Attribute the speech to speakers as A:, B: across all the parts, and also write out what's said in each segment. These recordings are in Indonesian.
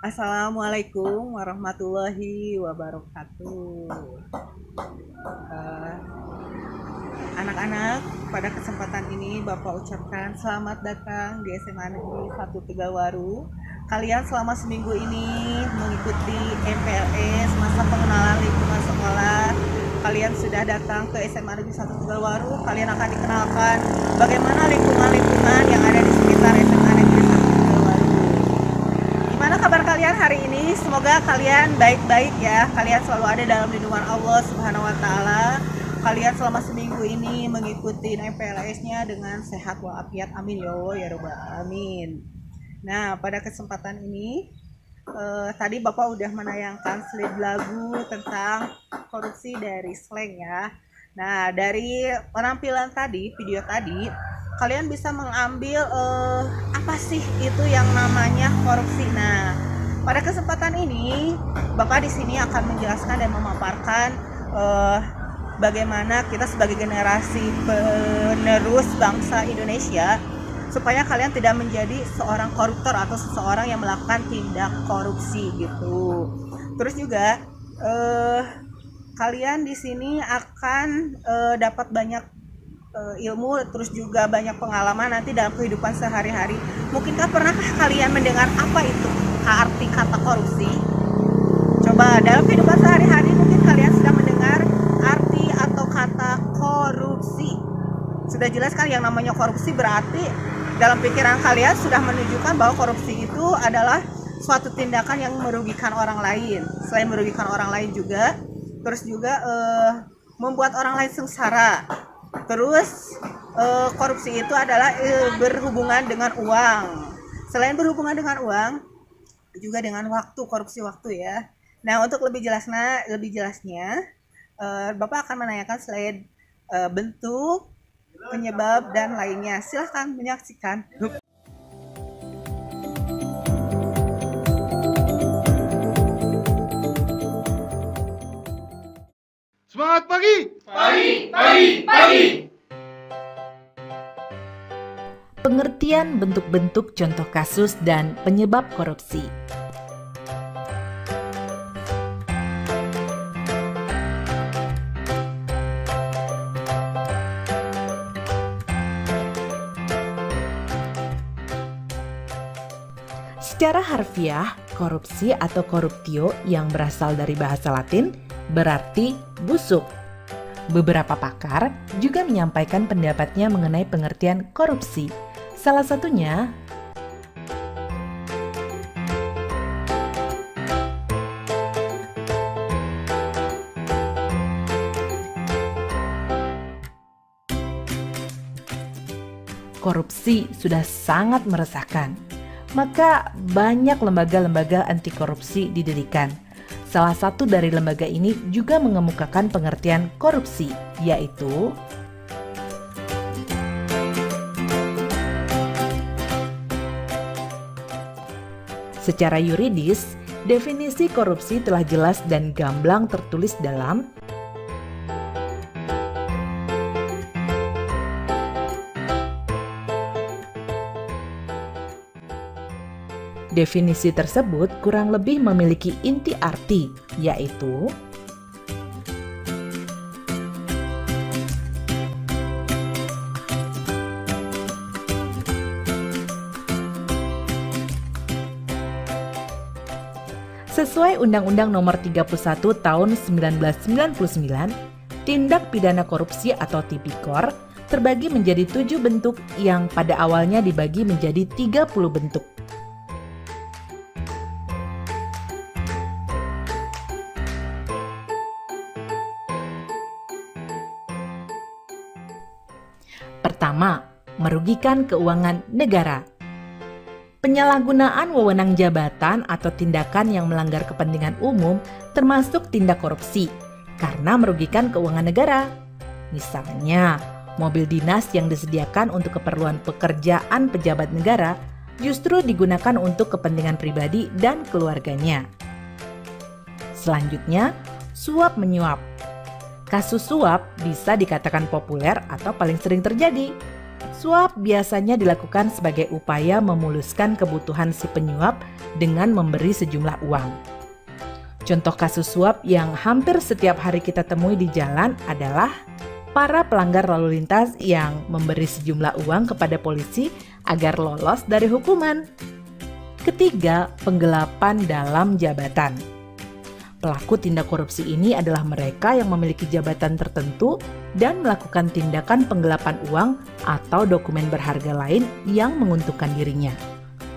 A: Assalamualaikum warahmatullahi wabarakatuh. Eh, Anak-anak, pada kesempatan ini Bapak ucapkan selamat datang di SMA Negeri 1 Tegalwaru. Kalian selama seminggu ini mengikuti MPLS, masa pengenalan lingkungan sekolah. Kalian sudah datang ke SMA Negeri 1 Tegalwaru. Kalian akan dikenalkan bagaimana lingkungan-lingkungan yang ada di sekitar SMA Negeri 1 Tegalwaru. Gimana kabar kalian hari ini? Semoga kalian baik-baik ya. Kalian selalu ada dalam lindungan Allah Subhanahu wa taala. Kalian selama seminggu ini mengikuti MPLS-nya dengan sehat walafiat. Amin ya Allah ya rabbal alamin. Nah, pada kesempatan ini tadi Bapak udah menayangkan slide lagu tentang korupsi dari Slang ya. Nah, dari penampilan tadi, video tadi, kalian bisa mengambil apa sih itu yang namanya korupsi. Nah, pada kesempatan ini Bapak di sini akan menjelaskan dan memaparkan bagaimana kita sebagai generasi penerus bangsa Indonesia supaya kalian tidak menjadi seorang koruptor atau seseorang yang melakukan tindak korupsi gitu. Terus juga kalian di sini akan dapat banyak ilmu, terus juga banyak pengalaman nanti dalam kehidupan sehari-hari. Mungkinkah pernahkah kalian mendengar apa itu arti kata korupsi? Coba dalam kehidupan sehari-hari mungkin kalian sudah mendengar arti atau kata korupsi. Sudah jelas kan yang namanya korupsi, berarti dalam pikiran kalian sudah menunjukkan bahwa korupsi itu adalah suatu tindakan yang merugikan orang lain. Selain merugikan orang lain juga, terus juga membuat orang lain sengsara. Terus korupsi itu adalah berhubungan dengan uang. Selain berhubungan dengan uang, juga dengan waktu, korupsi waktu ya. Nah, untuk lebih jelasnya, Bapak akan menanyakan slide bentuk, penyebab, dan lainnya. Silahkan menyaksikan.
B: Semangat pagi!
C: Pagi, pagi, pagi.
D: Pengertian bentuk-bentuk contoh kasus dan penyebab korupsi. Secara harfiah, korupsi atau corruptio yang berasal dari bahasa Latin berarti busuk. Beberapa pakar juga menyampaikan pendapatnya mengenai pengertian korupsi. Salah satunya, korupsi sudah sangat meresahkan. Maka banyak lembaga-lembaga anti korupsi didirikan. Salah satu dari lembaga ini juga mengemukakan pengertian korupsi, yaitu secara yuridis, definisi korupsi telah jelas dan gamblang tertulis dalam definisi tersebut kurang lebih memiliki inti arti, yaitu sesuai Undang-Undang Nomor 31 Tahun 1999, tindak pidana korupsi atau tipikor terbagi menjadi 7 bentuk yang pada awalnya dibagi menjadi 30 bentuk. Pertama, merugikan keuangan negara. Penyalahgunaan wewenang jabatan atau tindakan yang melanggar kepentingan umum termasuk tindak korupsi karena merugikan keuangan negara. Misalnya, mobil dinas yang disediakan untuk keperluan pekerjaan pejabat negara justru digunakan untuk kepentingan pribadi dan keluarganya. Selanjutnya, suap menyuap. Kasus suap bisa dikatakan populer atau paling sering terjadi. Suap biasanya dilakukan sebagai upaya memuluskan kebutuhan si penyuap dengan memberi sejumlah uang. Contoh kasus suap yang hampir setiap hari kita temui di jalan adalah para pelanggar lalu lintas yang memberi sejumlah uang kepada polisi agar lolos dari hukuman. Ketiga, penggelapan dalam jabatan. Pelaku tindak korupsi ini adalah mereka yang memiliki jabatan tertentu dan melakukan tindakan penggelapan uang atau dokumen berharga lain yang menguntungkan dirinya.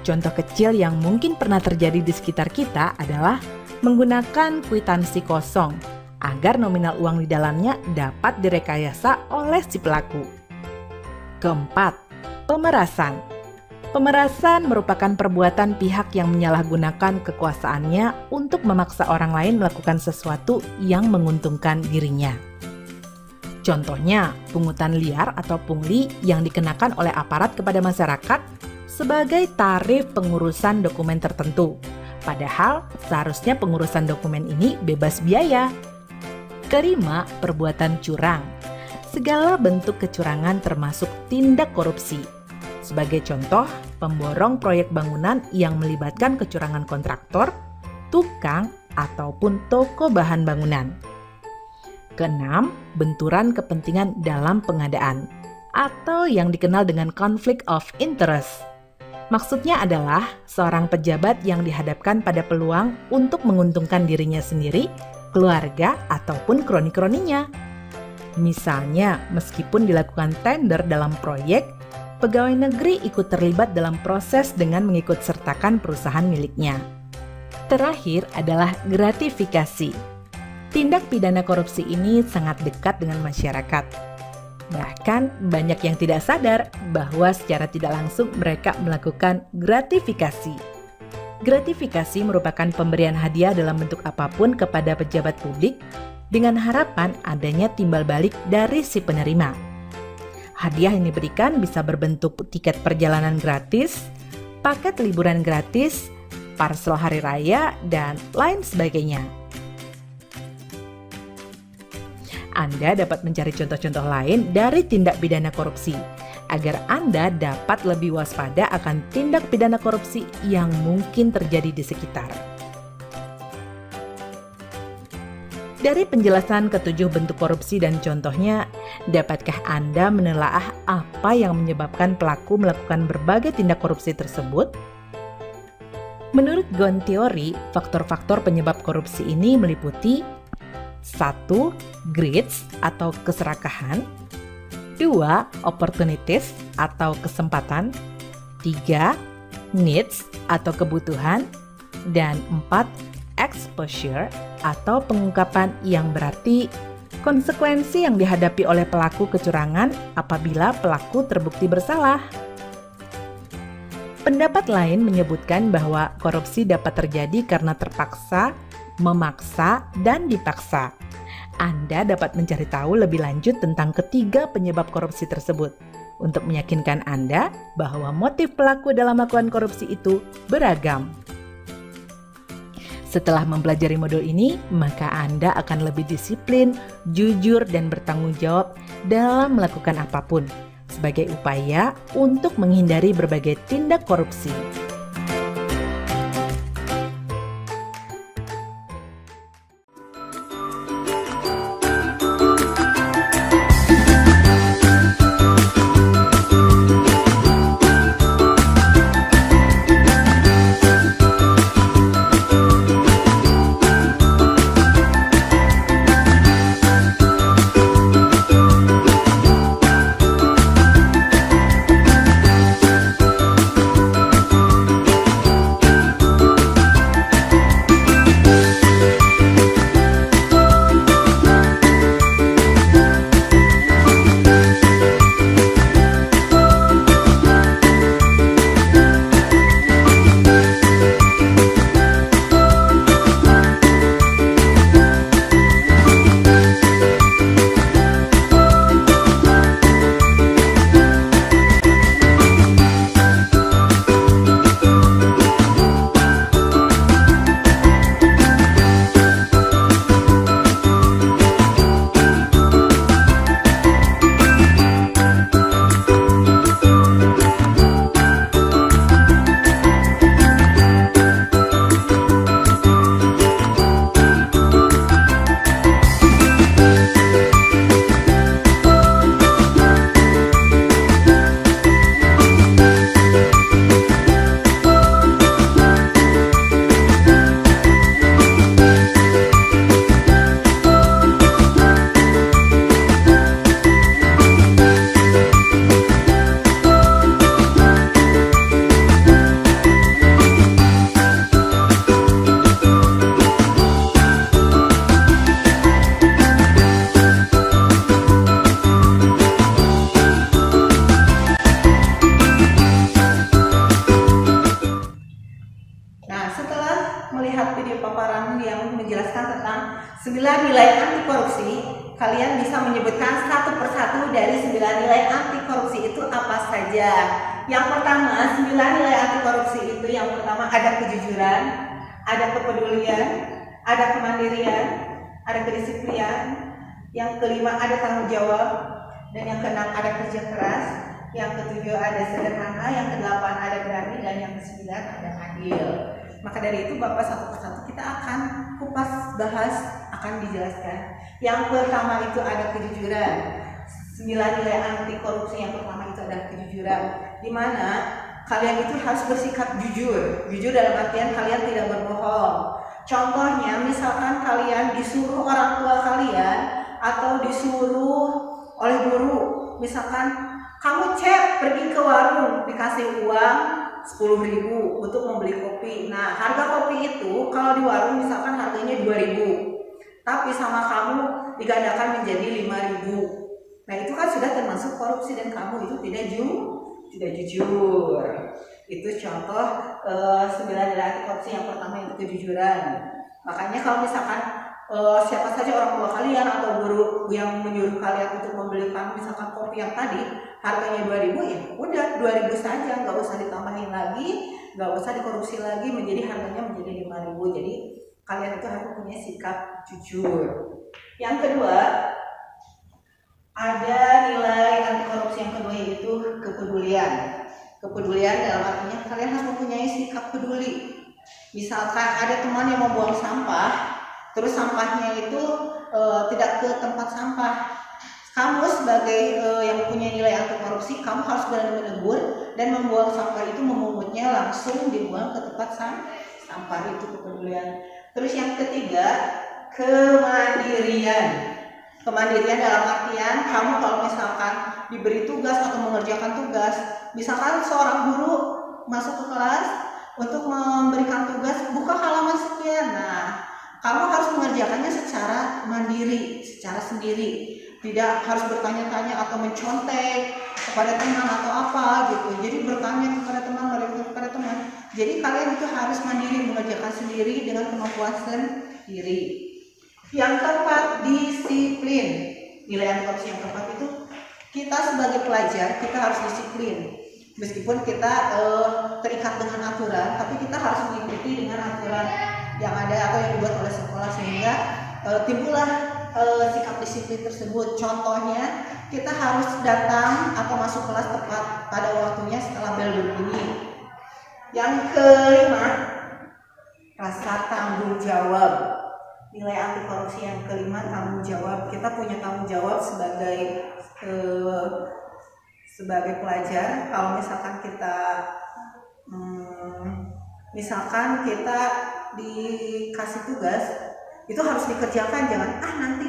D: Contoh kecil yang mungkin pernah terjadi di sekitar kita adalah menggunakan kwitansi kosong agar nominal uang di dalamnya dapat direkayasa oleh si pelaku. Keempat, pemerasan. Pemerasan merupakan perbuatan pihak yang menyalahgunakan kekuasaannya untuk memaksa orang lain melakukan sesuatu yang menguntungkan dirinya. Contohnya, pungutan liar atau pungli yang dikenakan oleh aparat kepada masyarakat sebagai tarif pengurusan dokumen tertentu. Padahal seharusnya pengurusan dokumen ini bebas biaya. Kelima, perbuatan curang. Segala bentuk kecurangan termasuk tindak korupsi. Sebagai contoh, pemborong proyek bangunan yang melibatkan kecurangan kontraktor, tukang, ataupun toko bahan bangunan. Keenam, benturan kepentingan dalam pengadaan atau yang dikenal dengan conflict of interest. Maksudnya adalah seorang pejabat yang dihadapkan pada peluang untuk menguntungkan dirinya sendiri, keluarga, ataupun kroni-kroninya. Misalnya, meskipun dilakukan tender dalam proyek, pegawai negeri ikut terlibat dalam proses dengan mengikut sertakan perusahaan miliknya. Terakhir adalah gratifikasi. Tindak pidana korupsi ini sangat dekat dengan masyarakat. Bahkan banyak yang tidak sadar bahwa secara tidak langsung mereka melakukan gratifikasi. Gratifikasi merupakan pemberian hadiah dalam bentuk apapun kepada pejabat publik dengan harapan adanya timbal balik dari si penerima. Hadiah yang diberikan bisa berbentuk tiket perjalanan gratis, paket liburan gratis, parsel hari raya, dan lain sebagainya. Anda dapat mencari contoh-contoh lain dari tindak pidana korupsi, agar Anda dapat lebih waspada akan tindak pidana korupsi yang mungkin terjadi di sekitar. Dari penjelasan ketujuh bentuk korupsi dan contohnya, dapatkah Anda menelaah apa yang menyebabkan pelaku melakukan berbagai tindak korupsi tersebut? Menurut Ghosn Theory, faktor-faktor penyebab korupsi ini meliputi 1. Greeds atau keserakahan, 2. Opportunities atau kesempatan, 3. Needs atau kebutuhan, dan 4. Exposure atau pengungkapan yang berarti konsekuensi yang dihadapi oleh pelaku kecurangan apabila pelaku terbukti bersalah. Pendapat lain menyebutkan bahwa korupsi dapat terjadi karena terpaksa, memaksa, dan dipaksa. Anda dapat mencari tahu lebih lanjut tentang ketiga penyebab korupsi tersebut untuk meyakinkan Anda bahwa motif pelaku dalam melakukan korupsi itu beragam. Setelah mempelajari modul ini, maka Anda akan lebih disiplin, jujur, dan bertanggung jawab dalam melakukan apapun sebagai upaya untuk menghindari berbagai tindak korupsi.
A: 9 nilai anti korupsi, kalian bisa menyebutkan satu persatu dari 9 nilai anti korupsi itu apa saja. Yang pertama, 9 nilai anti korupsi itu yang pertama ada kejujuran, ada kepedulian, ada kemandirian, ada kedisiplinan, yang kelima ada tanggung jawab, dan yang keenam ada kerja keras, yang ketujuh ada sederhana, yang kedelapan ada berani, dan yang kesembilan ada adil. Maka dari itu Bapak satu persatu kita akan kupas, bahas, akan dijelaskan. Yang pertama itu ada kejujuran. 9 nilai anti korupsi yang pertama itu adalah kejujuran, di mana kalian itu harus bersikap jujur. Jujur dalam artian kalian tidak berbohong. Contohnya misalkan kalian disuruh orang tua kalian atau disuruh oleh guru, misalkan kamu cek pergi ke warung, dikasih uang 10.000 untuk membeli kopi. Nah, harga kopi itu kalau di warung misalkan harganya 2.000, tapi sama kamu digandakan menjadi 5.000. Nah, itu kan sudah termasuk korupsi dan kamu itu tidak jujur. Itu contoh 9 nilai anti korupsi yang pertama itu kejujuran. Makanya kalau misalkan siapa saja orang tua kalian atau guru yang menyuruh kalian untuk membelikan misalkan kopi yang tadi harganya 2.000, ya udah 2.000 saja, nggak usah ditambahin lagi, nggak usah dikorupsi lagi menjadi harganya menjadi 5.000. Jadi kalian itu harus punya sikap jujur. Yang kedua, ada nilai anti korupsi yang kedua yaitu kepedulian. Kepedulian dalam artinya kalian harus mempunyai sikap peduli. Misalkan ada teman yang membuang sampah, terus sampahnya itu tidak ke tempat sampah. Kamu sebagai yang punya nilai anti korupsi, kamu harus berani menegur dan membuang sampah itu, memungutnya langsung dibuang ke tempat sampah. Itu kepedulian. Terus yang ketiga, kemandirian. Kemandirian dalam artian kamu kalau misalkan diberi tugas atau mengerjakan tugas, misalkan seorang guru masuk ke kelas untuk memberikan tugas buka halaman sekian. Nah, kamu harus mengerjakannya secara mandiri, secara sendiri. Tidak harus bertanya-tanya atau mencontek kepada teman atau apa gitu. Jadi bertanya kepada teman, mereka kepada teman. Jadi kalian itu harus mandiri, mengerjakan sendiri dengan kemampuan sendiri. Yang keempat, disiplin. Nilai anti korupsi yang keempat itu kita sebagai pelajar kita harus disiplin. Meskipun kita terikat dengan aturan, tapi kita harus mengikuti dengan aturan yang ada atau yang dibuat oleh sekolah, sehingga timbullah sikap disiplin tersebut. Contohnya, kita harus datang atau masuk kelas tepat pada waktunya setelah bel berbunyi. Yang kelima, rasa tanggung jawab. Nilai anti korupsi yang kelima, tanggung jawab. Kita punya tanggung jawab sebagai pelajar. Kalau misalkan kita dikasih tugas, itu harus dikerjakan, jangan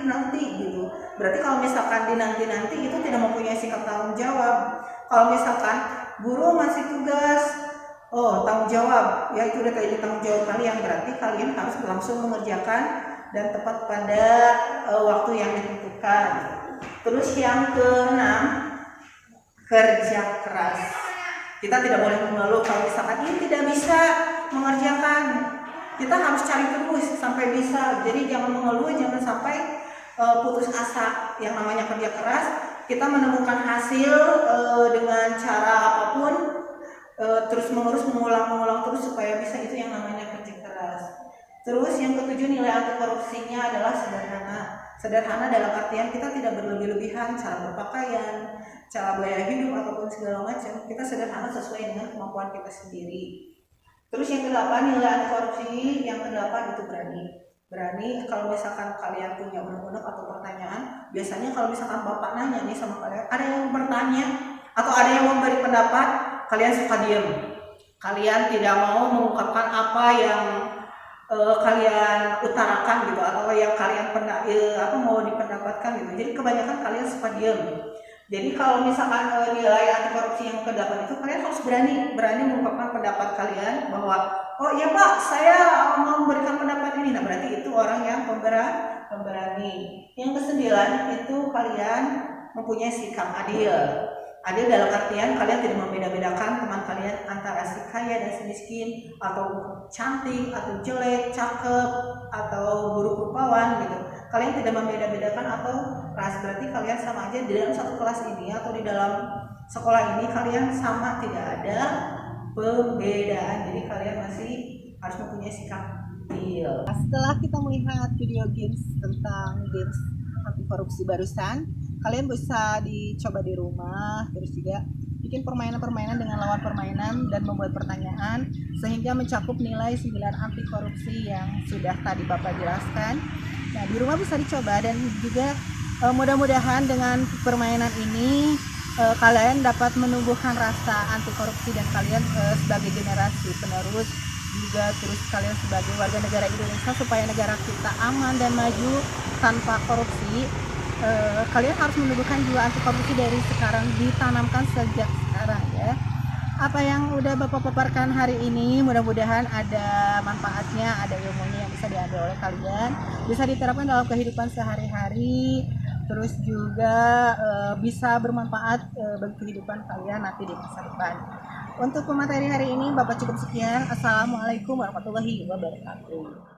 A: nanti gitu. Berarti kalau misalkan nanti itu tidak mempunyai sikap tanggung jawab. Kalau misalkan guru masih tugas, tanggung jawab, ya itu udah kayak tanggung jawab kalian, berarti kalian harus langsung mengerjakan dan tepat pada waktu yang ditentukan. Terus yang keenam, kerja keras. Kita tidak boleh mengeluh kalau misalkan ini tidak bisa mengerjakan. Kita harus cari terus sampai bisa. Jadi jangan mengeluh, jangan sampai putus asa. Yang namanya kerja keras, kita menemukan hasil dengan cara apapun, terus mengulang terus supaya bisa, itu yang namanya kerja keras. Terus yang ketujuh, nilai anti korupsinya adalah sederhana. Sederhana dalam artian kita tidak berlebih-lebihan cara berpakaian, cara gaya hidup ataupun segala macam. Kita sederhana sesuai dengan kemampuan kita sendiri. Terus yang kedelapan, nilai anti korupsi yang kedelapan itu berani. Berani kalau misalkan kalian punya unek-unek atau pertanyaan, biasanya kalau misalkan bapak nanya nih sama kalian, ada yang bertanya atau ada yang memberi pendapat, kalian suka diam. Kalian tidak mau mengungkapkan apa yang kalian utarakan gitu, atau yang kalian mau dipendapatkan gitu. Jadi kebanyakan kalian suka diam. Jadi kalau misalkan nilai anti korupsi yang ke-8 itu, kalian harus berani mengungkapkan pendapat kalian bahwa oh iya Pak, saya mau memberikan pendapat ini. Nah, berarti itu orang yang pemberani. Yang ke-9 itu kalian mempunyai sikap adil. Adil dalam artian kalian tidak membeda-bedakan teman kalian antara si kaya dan si miskin, atau cantik atau jelek, cakep atau buruk rupawan gitu. Kalian tidak membeda-bedakan atau ras, berarti kalian sama aja di dalam satu kelas ini atau di dalam sekolah ini kalian sama, tidak ada pembedaan. Jadi kalian masih harus mempunyai sikap adil. Setelah kita melihat video games tentang games anti korupsi barusan, kalian bisa dicoba di rumah, terus juga bikin permainan-permainan dengan lawan permainan dan membuat pertanyaan sehingga mencakup nilai 9 anti korupsi yang sudah tadi Bapak jelaskan. Nah, di rumah bisa dicoba dan juga mudah-mudahan dengan permainan ini kalian dapat menumbuhkan rasa anti korupsi dan kalian sebagai generasi penerus juga terus kalian sebagai warga negara Indonesia supaya negara kita aman dan maju tanpa korupsi. Kalian harus menumbuhkan jiwa anti korupsi dari sekarang, ditanamkan sejak sekarang ya. Apa yang udah Bapak paparkan hari ini mudah-mudahan ada manfaatnya, ada ilmunya yang bisa diambil oleh kalian, bisa diterapkan dalam kehidupan sehari-hari, terus juga bisa bermanfaat bagi kehidupan kalian nanti di masa depan. Untuk pemateri hari ini Bapak cukup sekian. Assalamualaikum warahmatullahi wabarakatuh.